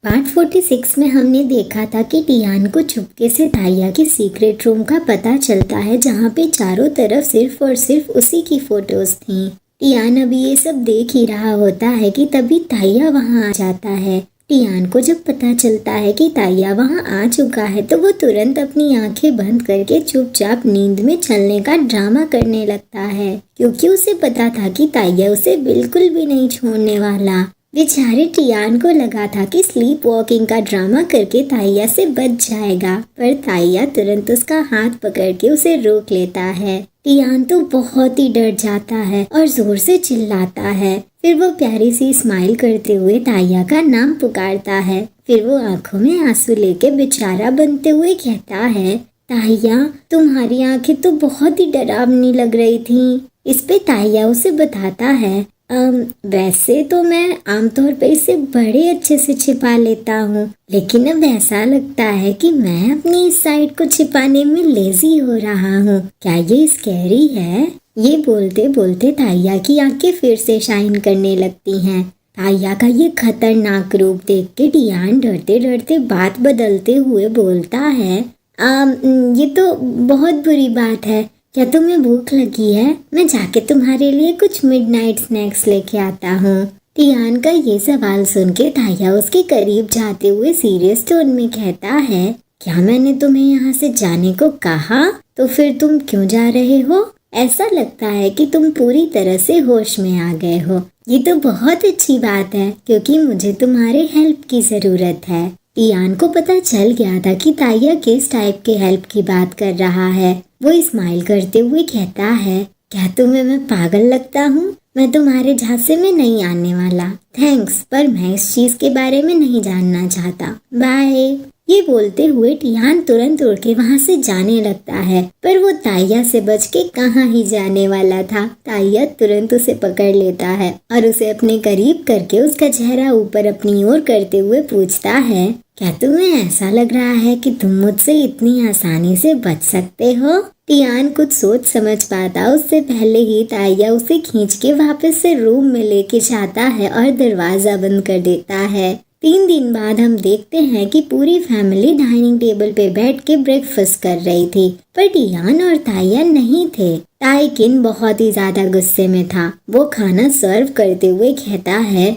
Part 46 में हमने देखा था कि टियान को चुपके से ताइया के सीक्रेट रूम का पता चलता है, जहाँ पे चारों तरफ सिर्फ और सिर्फ उसी की फोटोज थी। टियान अभी ये सब देख ही रहा होता है कि तभी ताइया वहाँ आ जाता है। टियान को जब पता चलता है कि ताइया वहाँ आ चुका है तो वो तुरंत अपनी आंखें बंद करके चुपचाप नींद में चलने का ड्रामा करने लगता है, क्योंकि उसे पता था कि ताइया उसे बिल्कुल भी नहीं छोड़ने वाला। बेचारे टियान को लगा था कि स्लीप वॉकिंग का ड्रामा करके ताइया से बच जाएगा, पर ताइया तुरंत उसका हाथ पकड़ के उसे रोक लेता है। टियान तो बहुत ही डर जाता है और जोर से चिल्लाता है। फिर वो प्यारी सी स्माइल करते हुए ताइया का नाम पुकारता है। फिर वो आंखों में आंसू लेके बेचारा बनते हुए कहता है, ताइया तुम्हारी आंखें तो बहुत ही डरावनी लग रही थी। इस पे ताइया उसे बताता है, वैसे तो मैं आमतौर पर इसे बड़े अच्छे से छिपा लेता हूँ, लेकिन अब ऐसा लगता है कि मैं अपनी इस साइड को छिपाने में लेजी हो रहा हूँ। क्या ये स्कैरी है? ये बोलते बोलते ताइया की आंखें फिर से शाइन करने लगती हैं। ताइया का ये खतरनाक रूप देख के टियान डरते डरते बात बदलते हुए बोलता है, ये तो बहुत बुरी बात है। क्या तुम्हें भूख लगी है? मैं जाके तुम्हारे लिए कुछ मिडनाइट स्नैक्स लेके आता हूँ। टियान का ये सवाल सुन के ताइया उसके करीब जाते हुए सीरियस टोन में कहता है, क्या मैंने तुम्हें यहाँ से जाने को कहा? तो फिर तुम क्यों जा रहे हो? ऐसा लगता है कि तुम पूरी तरह से होश में आ गए हो। ये तो बहुत अच्छी बात है, क्योंकि मुझे तुम्हारे हेल्प की जरूरत है। टियान को पता चल गया था कि ताइया किस टाइप के हेल्प की बात कर रहा है। वो स्माइल करते हुए कहता है, क्या तुम्हें मैं पागल लगता हूँ? मैं तुम्हारे झांसे में नहीं आने वाला। थैंक्स, पर मैं इस चीज के बारे में नहीं जानना चाहता। बाय। ये बोलते हुए टियान तुरंत उड़ के वहाँ से जाने लगता है, पर वो ताइया से बच के कहाँ ही जाने वाला था। ताइया तुरंत उसे पकड़ लेता है और उसे अपने करीब करके उसका चेहरा ऊपर अपनी ओर करते हुए पूछता है, क्या तुम्हें ऐसा लग रहा है कि तुम मुझसे इतनी आसानी से बच सकते हो? टियान कुछ सोच समझ पाता उससे पहले ही ताइया उसे खींच के वापस से रूम में लेके जाता है और दरवाजा बंद कर देता है। 3 दिन बाद हम देखते हैं कि पूरी फैमिली डाइनिंग टेबल पे बैठ के ब्रेकफास्ट कर रही थी, पर टियान और ताइया नहीं थे। ताइकिन बहुत ही ज्यादा गुस्से में था। वो खाना सर्व करते हुए कहता है,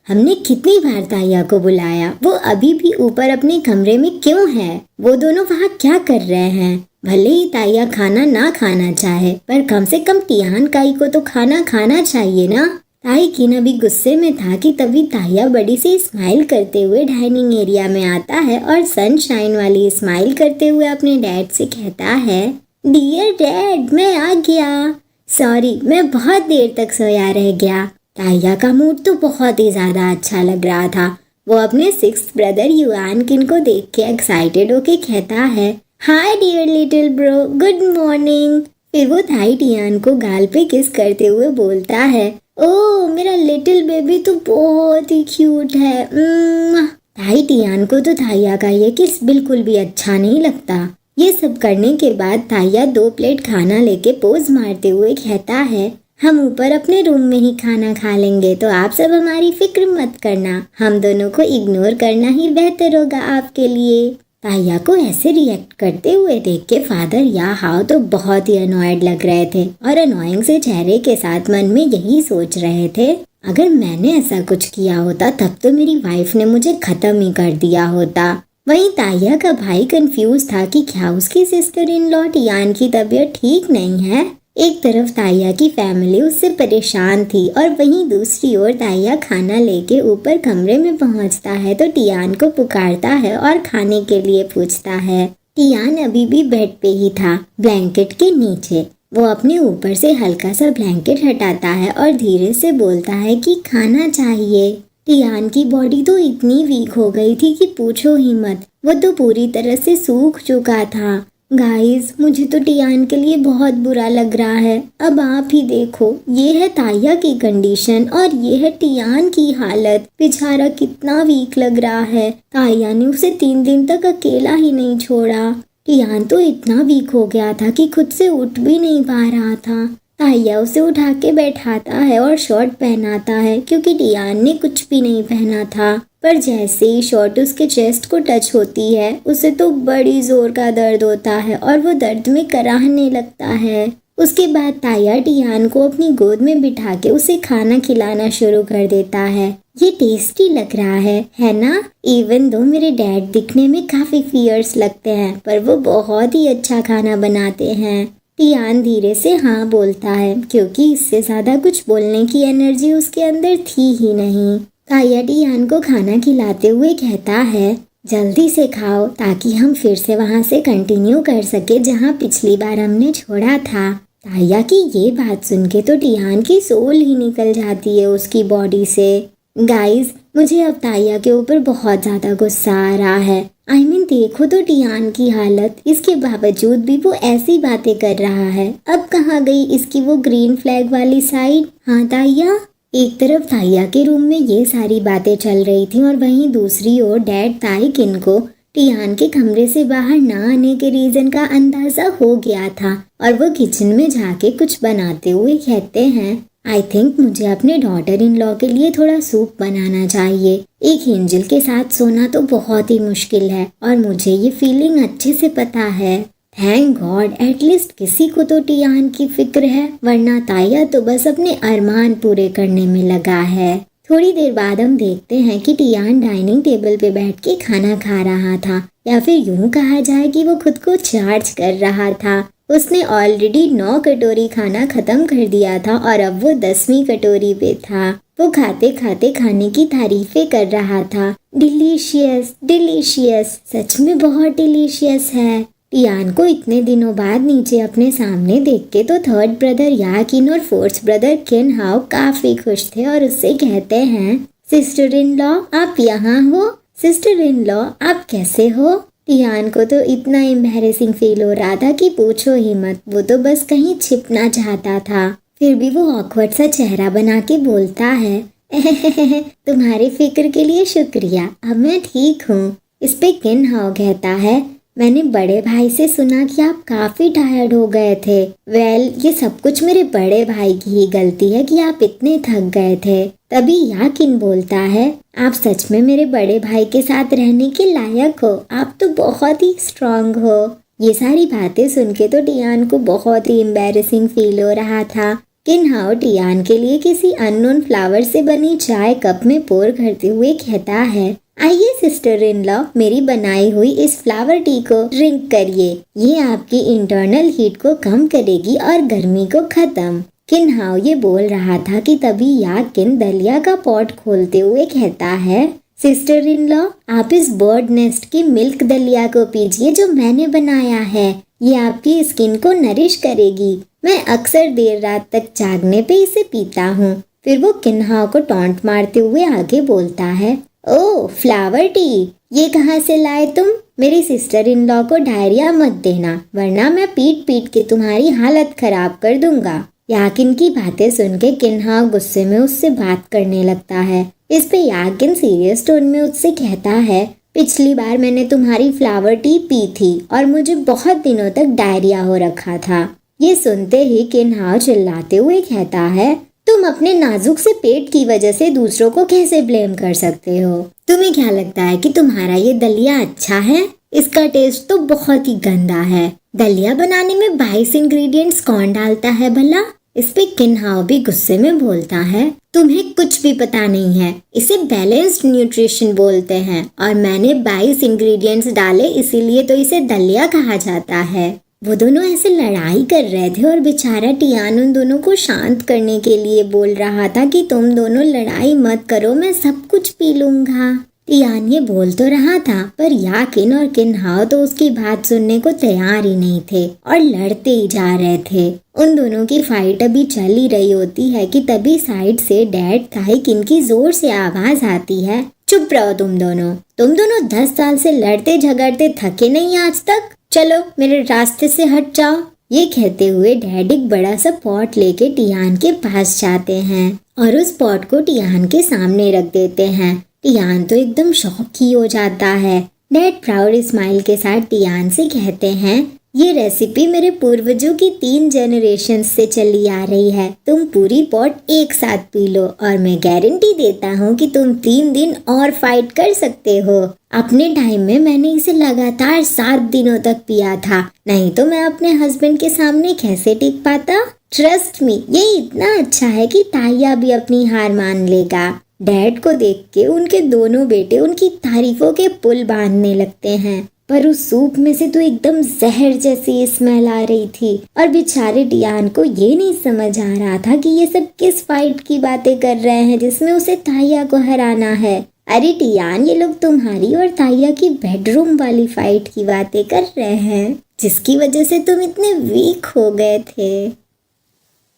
हमने कितनी बार ताइया को बुलाया, वो अभी भी ऊपर अपने कमरे में क्यों है? वो दोनों वहाँ क्या कर रहे हैं? भले ही ताइया खाना ना खाना चाहे, पर कम से कम टियान काई को तो खाना खाना चाहिए ना। ताइकिन अभी गुस्से में था कि तभी ताइया बड़ी सी स्माइल करते हुए डाइनिंग एरिया में आता है और सनशाइन वाली स्माइल करते हुए अपने डैड से कहता है, डियर डैड, मैं आ गया। सॉरी, मैं बहुत देर तक सोया रह गया। ताइया का मूड तो बहुत ही ज्यादा अच्छा लग रहा था। वो अपने 6th ब्रदर युआन किन को देख के एक्साइटेड होके कहता है, hi dear little bro, good morning. फिर वो ताई टियान को गाल पे किस करते हुए बोलता है, ओह मेरा लिटिल बेबी तो बहुत ही क्यूट है। ताई टियान को तो ताइया का ये किस बिल्कुल भी अच्छा नहीं लगता। ये सब करने के बाद ताइया 2 प्लेट खाना लेके पोज मारते हुए कहता है, हम ऊपर अपने रूम में ही खाना खा लेंगे, तो आप सब हमारी फिक्र मत करना। हम दोनों को इग्नोर करना ही बेहतर होगा आपके लिए। ताइया को ऐसे रिएक्ट करते हुए देख के फादर या हाउ तो बहुत ही अनॉयड लग रहे थे और अनॉइंग से चेहरे के साथ मन में यही सोच रहे थे, अगर मैंने ऐसा कुछ किया होता तब तो मेरी वाइफ ने मुझे खत्म ही कर दिया होता। वहीं ताइया का भाई कंफ्यूज था कि क्या उसकी सिस्टर इन लॉ टियान की तबीयत ठीक नहीं है। एक तरफ ताइया की फैमिली उससे परेशान थी और वहीं दूसरी ओर ताइया खाना लेके ऊपर कमरे में पहुंचता है तो टियान को पुकारता है और खाने के लिए पूछता है। टियान अभी भी बेड पे ही था, ब्लैंकेट के नीचे। वो अपने ऊपर से हल्का सा ब्लैंकेट हटाता है और धीरे से बोलता है कि खाना चाहिए। टियान की बॉडी तो इतनी वीक हो गई थी कि पूछो ही मत, वो तो पूरी तरह से सूख चुका था। गाइस, मुझे तो टियान के लिए बहुत बुरा लग रहा है। अब आप ही देखो, ये है ताइया की कंडीशन और ये है टियान की हालत। बेचारा कितना वीक लग रहा है। ताइया ने उसे 3 दिन तक अकेला ही नहीं छोड़ा। टियान तो इतना वीक हो गया था कि खुद से उठ भी नहीं पा रहा था। ताया उसे उठा के बैठाता है और शॉर्ट पहनाता है क्योंकि टियान ने कुछ भी नहीं पहना था। पर जैसे ही शॉर्ट उसके चेस्ट को टच होती है उसे तो बड़ी जोर का दर्द होता है और वो दर्द में कराहने लगता है। उसके बाद ताया टियान को अपनी गोद में बिठा के उसे खाना खिलाना शुरू कर देता है। ये टेस्टी लग रहा है ना? इवन दो मेरे डैड दिखने में काफी फियर्स लगते हैं पर वो बहुत ही अच्छा खाना बनाते हैं। टियान धीरे से हाँ बोलता है क्योंकि इससे ज्यादा कुछ बोलने की एनर्जी उसके अंदर थी ही नहीं। ताया टियान को खाना खिलाते हुए कहता है, जल्दी से खाओ ताकि हम फिर से वहाँ से कंटिन्यू कर सके जहाँ पिछली बार हमने छोड़ा था। ताया की ये बात सुन के तो टियान की सोल ही निकल जाती है उसकी बॉडी से। गाइस, मुझे अब ताया के ऊपर बहुत ज्यादा गुस्सा आ रहा है। I mean, देखो तो टियान की हालत, इसके बावजूद भी वो ऐसी बातें कर रहा है। अब कहाँ गई इसकी वो ग्रीन फ्लैग वाली साइड? हाँ ताया। एक तरफ ताया के रूम में ये सारी बातें चल रही थी और वहीं दूसरी ओर डैड ताई किन को टियान के कमरे से बाहर ना आने के रीजन का अंदाजा हो गया था और वो किचन में जाके कुछ बनाते हुए कहते हैं, आई थिंक मुझे अपने डॉटर इन लॉ के लिए थोड़ा सूप बनाना चाहिए। एक एंजल के साथ सोना तो बहुत ही मुश्किल है और मुझे ये फीलिंग अच्छे से पता है। थैंक गॉड, एटलीस्ट किसी को तो टियान की फिक्र है, वरना ताया तो बस अपने अरमान पूरे करने में लगा है। थोड़ी देर बाद हम देखते हैं कि टियान डाइनिंग टेबल पे बैठ के खाना खा रहा था, या फिर यूं कहा जाए कि वो खुद को चार्ज कर रहा था। उसने ऑलरेडी 9 कटोरी खाना खत्म कर दिया था और अब वो 10वीं कटोरी पे था। वो खाते खाते खाने की तारीफें कर रहा था। डिलीशियस, डिलीशियस, सच में बहुत डिलीशियस है। टियान को इतने दिनों बाद नीचे अपने सामने देख के तो थर्ड ब्रदर याकिन और फोर्थ ब्रदर किन हाओ काफी खुश थे और उससे कहते हैं, सिस्टर इन लॉ आप यहाँ हो? सिस्टर इन लॉ आप कैसे हो? टियान को तो इतना एम्बैरेसिंग फील हो रहा था कि पूछो ही मत। वो तो बस कहीं छिपना चाहता था। फिर भी वो ऑकवर्ड सा चेहरा बना के बोलता है, तुम्हारी फिक्र के लिए शुक्रिया, अब मैं ठीक हूँ। इस पे किन हाओ कहता है, मैंने बड़े भाई से सुना कि आप काफी टायर्ड हो गए थे। वेल, ये सब कुछ मेरे बड़े भाई की ही गलती है कि आप इतने थक गए थे। तभी याकिन बोलता है, आप सच में मेरे बड़े भाई के साथ रहने के लायक हो, आप तो बहुत ही स्ट्रांग हो। ये सारी बातें सुन के तो टियान को बहुत ही एम्बैरेसिंग फील हो रहा था। किन हाओ टियान के लिए किसी अननोन फ्लावर से बनी चाय कप में पोर करते हुए कहता है, आइए सिस्टर इन लॉ, मेरी बनाई हुई इस फ्लावर टी को ड्रिंक करिए। ये आपकी इंटरनल हीट को कम करेगी और गर्मी को खत्म। किन हाओ ये बोल रहा था कि तभी याकिन दलिया का पॉट खोलते हुए कहता है, सिस्टर इन लॉ आप इस बर्ड नेस्ट की मिल्क दलिया को पीजिए जो मैंने बनाया है। ये आपकी स्किन को नरिश करेगी। मैं अक्सर देर रात तक जागने पे इसे पीता हूँ। फिर वो किन हाओ को टॉन्ट मारते हुए आगे बोलता है, ओह फ्लावर टी, ये कहाँ से लाए तुम? मेरी सिस्टर इन लॉ को डायरिया मत देना, वरना मैं पीट पीट के तुम्हारी हालत खराब कर दूंगा। याकिन की बातें सुन के किन हाओ गुस्से में उससे बात करने लगता है। इस पे याकिन सीरियस टोन में उससे कहता है, पिछली बार मैंने तुम्हारी फ्लावर टी पी थी और मुझे बहुत दिनों तक डायरिया हो रखा था। ये सुनते ही किन हाओ चिल्लाते हुए कहता है, तुम अपने नाजुक से पेट की वजह से दूसरों को कैसे ब्लेम कर सकते हो? तुम्हें क्या लगता है कि तुम्हारा ये दलिया अच्छा है? इसका टेस्ट तो बहुत ही गंदा है। दलिया बनाने में 22 इंग्रेडिएंट्स कौन डालता है भला? इस पे किन हाओ भी गुस्से में बोलता है, तुम्हें कुछ भी पता नहीं है। इसे बैलेंस्ड न्यूट्रिशन बोलते हैं और मैंने 22 इंग्रेडिएंट्स डाले इसीलिए तो इसे दलिया कहा जाता है। वो दोनों ऐसे लड़ाई कर रहे थे और बेचारा टियान उन दोनों को शांत करने के लिए बोल रहा था कि तुम दोनों लड़ाई मत करो, मैं सब कुछ पी लूंगा। टियान ये बोल तो रहा था पर याकिन और किन हाओ तो उसकी बात सुनने को तैयार ही नहीं थे और लड़ते ही जा रहे थे। उन दोनों की फाइट अभी चल ही रही होती है कि तभी साइड से डैड ताई किन की जोर से आवाज आती है, चुप रहो तुम दोनों 10 साल से लड़ते झगड़ते थके नहीं आज तक, चलो मेरे रास्ते से हट जाओ। ये कहते हुए डैड एक बड़ा सा पॉट लेके टियान के पास जाते हैं और उस पॉट को टियान के सामने रख देते हैं। टियान तो एकदम शॉक ही हो जाता है। डैड प्राउड स्माइल के साथ टियान से कहते हैं, ये रेसिपी मेरे पूर्वजों की 3 जनरेशन से चली आ रही है। तुम पूरी पॉट एक साथ पी लो और मैं गारंटी देता हूँ कि तुम 3 दिन और फाइट कर सकते हो। अपने टाइम में मैंने इसे लगातार 7 दिनों तक पिया था, नहीं तो मैं अपने हस्बैंड के सामने कैसे टिक पाता। ट्रस्ट मी, ये इतना अच्छा है कि ताया भी अपनी हार मान लेगा। डैड को देख के उनके दोनों बेटे उनकी तारीफों के पुल बांधने लगते हैं, पर उस सूप में से तो एकदम जहर जैसी स्मेल आ रही थी और बेचारे डियान को ये नहीं समझ आ रहा था कि ये सब किस फाइट की बातें कर रहे हैं जिसमें उसे ताया को हराना है। अरे डियान, ये लोग तुम्हारी और ताया की बेडरूम वाली फाइट की बातें कर रहे हैं जिसकी वजह से तुम इतने वीक हो गए थे।